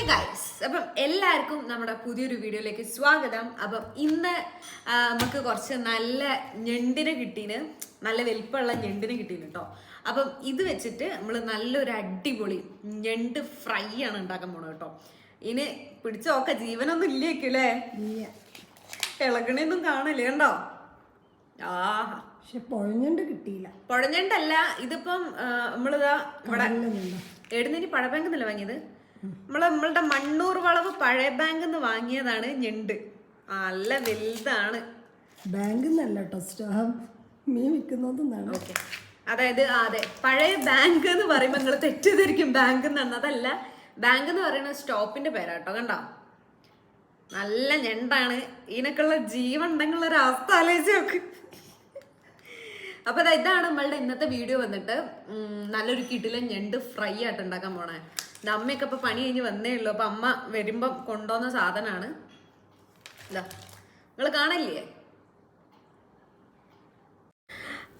Guys, അപ്പം എല്ലാവർക്കും നമ്മുടെ പുതിയൊരു വീഡിയോയിലേക്ക് സ്വാഗതം. അപ്പം ഇന്ന് നമുക്ക് കുറച്ച് നല്ല ഞണ്ടിനെ കിട്ടീന്, നല്ല വലിപ്പമുള്ള ഞണ്ടിനെ കിട്ടീന് കേട്ടോ. അപ്പം ഇത് വെച്ചിട്ട് നമ്മൾ നല്ലൊരു അടിപൊളി ഞണ്ട് ഫ്രൈ ആണ് ഉണ്ടാക്കാൻ പോണത് കേട്ടോ. ഇനി പിടിച്ച നോക്ക, ജീവനൊന്നും ഇല്ലേക്കല്ലേ, ഇളകണയൊന്നും കാണല്ലേ, കണ്ടോ? ആഹാ, പക്ഷെ പൊഴഞ്ഞണ്ട് കിട്ടിയില്ല. പൊഴഞ്ഞണ്ടല്ല, ഇതിപ്പം നമ്മളിതാ ഇവിടെ എഴുന്നേറ്റ് പഴ ബാങ്കിൽ നിന്നല്ല വാങ്ങിയത്. നമ്മളുടെ മണ്ണൂർ വളവ് പഴയ ബാങ്കിൽ നിന്ന് വാങ്ങിയതാണ് ഞണ്ട്. നല്ല വലുതാണ്. ബാങ്കിൽ നിന്നല്ല കേട്ടോ, മീൻ വിൽക്കുന്നതാണ്. ഓക്കെ, അതായത് അതെ, പഴയ ബാങ്ക് എന്ന് പറയുമ്പോൾ നിങ്ങൾ തെറ്റിദ്ധരിക്കും ബാങ്ക് എന്നാണ്. അതല്ല, ബാങ്ക് എന്ന് പറയുന്ന സ്റ്റോപ്പിന്റെ പേരാട്ടോ. കണ്ടോ, നല്ല ഞണ്ടാണ്. ഇതിനൊക്കെയുള്ള ജീവൻ ഉണ്ടെങ്കിലുള്ള ഒരു അവസ്ഥ ആലോചിച്ച് നോക്ക്. അപ്പൊ ഇതാണ് നമ്മളുടെ ഇന്നത്തെ വീഡിയോ. വന്നിട്ട് നല്ലൊരു കിടിലൻ ഞണ്ട് ഫ്രൈ ആയിട്ട് ഉണ്ടാക്കാൻ പോണേ. അമ്മയൊക്കെ ഇപ്പൊ പണി കഴിഞ്ഞ് വന്നേ ഉള്ളൂ. അപ്പൊ അമ്മ വരുമ്പം കൊണ്ടുവന്ന സാധനമാണ് ഇതാ, നിങ്ങൾ കാണില്ലേ.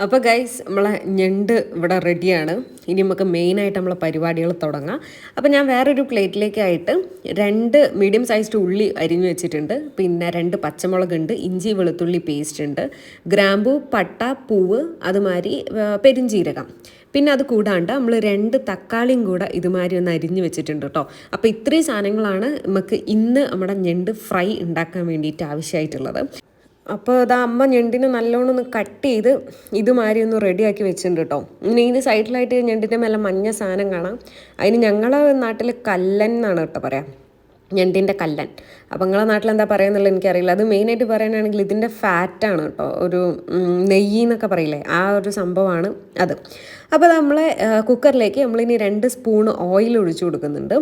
അപ്പോൾ ഗൈസ്, നമ്മളെ ഞണ്ട് ഇവിടെ റെഡിയാണ്. ഇനി നമുക്ക് മെയിനായിട്ട് നമ്മളെ പരിപാടികൾ തുടങ്ങാം. അപ്പോൾ ഞാൻ വേറൊരു പ്ലേറ്റിലേക്കായിട്ട് 2 മീഡിയം സൈസ്ഡ് ഉള്ളി അരിഞ്ഞു വെച്ചിട്ടുണ്ട്. പിന്നെ 2 പച്ചമുളകുണ്ട്, ഇഞ്ചി വെളുത്തുള്ളി പേസ്റ്റ് ഉണ്ട്, ഗ്രാമ്പൂ, പട്ട, പൂവ്, അതുമാതിരി പെരുംജീരകം. പിന്നെ അത് കൂടാണ്ട് നമ്മൾ 2 തക്കാളിയും കൂടെ ഇതുമാതിരി ഒന്ന് അരിഞ്ഞു വെച്ചിട്ടുണ്ട് കേട്ടോ. അപ്പോൾ ഇത്രയും സാധനങ്ങളാണ് നമുക്ക് ഇന്ന് നമ്മുടെ ഞണ്ട് ഫ്രൈ ഉണ്ടാക്കാൻ വേണ്ടിയിട്ട് ആവശ്യമായിട്ടുള്ളത്. അപ്പോൾ ഇതാ അമ്മ ഞണ്ടിനെ നല്ലോണം ഒന്ന് കട്ട് ചെയ്ത് ഇതുമാതിരി ഒന്ന് റെഡിയാക്കി വെച്ചിട്ടുണ്ട് കേട്ടോ. ഇനി ഇതിന് സൈഡിലായിട്ട് ഞണ്ടിൻ്റെ മേലെ മഞ്ഞ സാധനം കാണാം. അതിന് ഞങ്ങളെ നാട്ടിൽ കല്ലൻ എന്നാണ് കേട്ടോ പറയാം, ഞണ്ടിൻ്റെ കല്ലൻ. അപ്പോൾ നിങ്ങളെ നാട്ടിൽ എന്താ പറയുന്നുള്ളത് എനിക്കറിയില്ല. അത് മെയിനായിട്ട് പറയാനാണെങ്കിൽ ഇതിൻ്റെ ഫാറ്റാണ് കേട്ടോ, ഒരു നെയ്യ് എന്നൊക്കെ പറയില്ലേ, ആ ഒരു സംഭവമാണ് അത്. അപ്പോൾ നമ്മളെ കുക്കറിലേക്ക് നമ്മളിനി 2 സ്പൂൺ ഓയിൽ ഒഴിച്ചു കൊടുക്കുന്നുണ്ട്.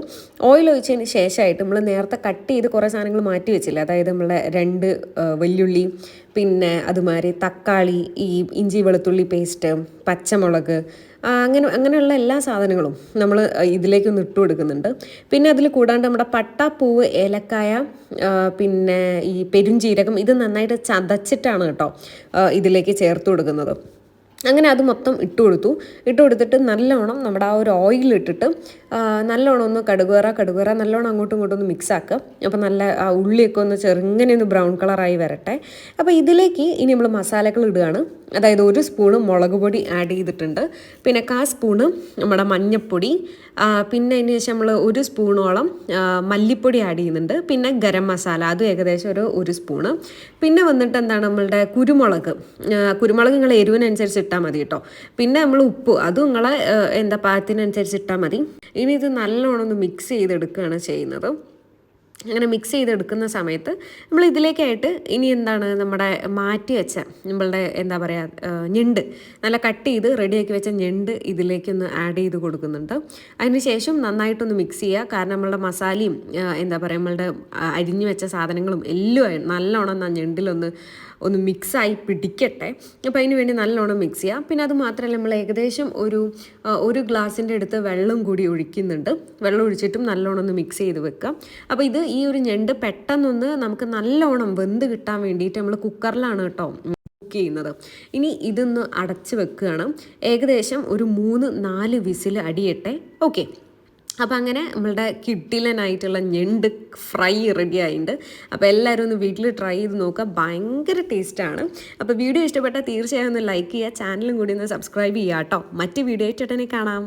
ഓയിൽ ഒഴിച്ചതിന് ശേഷമായിട്ട് നമ്മൾ നേരത്തെ കട്ട് ചെയ്ത് കുറേ സാധനങ്ങൾ മാറ്റി വെച്ചില്ല. അതായത് നമ്മളെ 2 വെല്ലുള്ളി, പിന്നെ അതുമാതിരി തക്കാളി, ഈ ഇഞ്ചി വെളുത്തുള്ളി പേസ്റ്റ്, പച്ചമുളക്, അങ്ങനെയുള്ള എല്ലാ സാധനങ്ങളും നമ്മൾ ഇതിലേക്കൊന്ന് ഇട്ട് കൊടുക്കുന്നുണ്ട്. പിന്നെ അതിൽ കൂടാണ്ട് നമ്മുടെ പട്ട, പൂവ്, ഏലക്കായ, പിന്നെ ഈ പെരുംജീരകം, ഇത് നന്നായിട്ട് ചതച്ചിട്ടാണ് കേട്ടോ ഇതിലേക്ക് ചേർത്ത് കൊടുക്കുന്നത്. അങ്ങനെ അത് മൊത്തം ഇട്ട് കൊടുത്തിട്ട് നല്ലോണം നമ്മുടെ ആ ഒരു ഓയിലിട്ടിട്ട് നല്ലോണം ഒന്ന് കടുകുറ നല്ലോണം അങ്ങോട്ടും ഇങ്ങോട്ടും ഒന്ന് മിക്സ് ആക്കുക. അപ്പോൾ നല്ല ആ ഉള്ളിയൊക്കെ ഒന്ന് ചെറുങ്ങനെ ഒന്ന് ബ്രൗൺ കളറായി വരട്ടെ. അപ്പോൾ ഇതിലേക്ക് ഇനി നമ്മൾ മസാലകൾ ഇടുകയാണ്. അതായത് 1 സ്പൂണ് മുളക് പൊടി ആഡ് ചെയ്തിട്ടുണ്ട്, പിന്നെ 1/4 സ്പൂണ് നമ്മുടെ മഞ്ഞൾപ്പൊടി, പിന്നെ അതിന് ശേഷം നമ്മൾ 1 സ്പൂണോളം മല്ലിപ്പൊടി ആഡ് ചെയ്യുന്നുണ്ട്, പിന്നെ ഗരം മസാല അതും ഏകദേശം ഒരു 1 സ്പൂണ്. പിന്നെ വന്നിട്ട് എന്താണ് നമ്മളുടെ കുരുമുളക് നിങ്ങൾ എരിവിനനുസരിച്ച് ഇട്ടാൽ മതി കേട്ടോ. പിന്നെ നമ്മൾ ഉപ്പ് അതും നിങ്ങളെ പാകത്തിനനുസരിച്ച് ഇട്ടാൽ മതി. ഇനി ഇത് നല്ലോണം ഒന്ന് മിക്സ് ചെയ്തെടുക്കുകയാണ് ചെയ്യുന്നത്. അങ്ങനെ മിക്സ് ചെയ്തെടുക്കുന്ന സമയത്ത് നമ്മൾ ഇതിലേക്കായിട്ട് ഇനി എന്താണ് നമ്മുടെ മാറ്റി വെച്ച നമ്മളുടെ ഞണ്ട് നല്ല കട്ട് ചെയ്ത് റെഡിയാക്കി വെച്ച ഞണ്ട് ഇതിലേക്കൊന്ന് ആഡ് ചെയ്ത് കൊടുക്കുന്നുണ്ട്. അതിന് ശേഷം നന്നായിട്ടൊന്ന് മിക്സ് ചെയ്യുക. കാരണം നമ്മളുടെ മസാലയും നമ്മളുടെ അരിഞ്ഞു വെച്ച സാധനങ്ങളും എല്ലാം നല്ലോണം ഞണ്ടിലൊന്ന് മിക്സായി പിടിക്കട്ടെ. അപ്പോൾ അതിന് വേണ്ടി നല്ലോണം മിക്സ് ചെയ്യുക. പിന്നെ അത് മാത്രമല്ല, നമ്മൾ ഏകദേശം ഒരു ഗ്ലാസിൻ്റെ അടുത്ത് വെള്ളം കൂടി ഒഴിക്കുന്നുണ്ട്. വെള്ളം ഒഴിച്ചിട്ടും നല്ലോണം ഒന്ന് മിക്സ് ചെയ്ത് വെക്കുക. അപ്പോൾ ഇത് ഈ ഒരു ഞണ്ട് പെട്ടെന്നൊന്ന് നമുക്ക് നല്ലോണം വെന്ത് കിട്ടാൻ വേണ്ടിയിട്ട് നമ്മൾ കുക്കറിലാണ് കേട്ടോ കുക്ക് ചെയ്യുന്നത്. ഇനി ഇതൊന്ന് അടച്ച് വെക്കുകയാണ്. ഏകദേശം ഒരു 3-4 വിസിൽ അടിയട്ടെ. ഓക്കെ, അപ്പോൾ അങ്ങനെ നമ്മളുടെ കിടിലനായിട്ടുള്ള ഞണ്ട് ഫ്രൈ റെഡി ആയിട്ടുണ്ട്. അപ്പോൾ എല്ലാവരും ഒന്ന് വീട്ടിൽ ട്രൈ ചെയ്ത് നോക്കുക, ഭയങ്കര ടേസ്റ്റാണ്. അപ്പോൾ വീഡിയോ ഇഷ്ടപ്പെട്ടാൽ തീർച്ചയായും ഒന്ന് ലൈക്ക് ചെയ്യുക, ചാനലും കൂടി ഒന്ന് സബ്സ്ക്രൈബ് ചെയ്യുക കേട്ടോ. മറ്റ് വീഡിയോ ആയിട്ട് ഉടനെ കാണാം.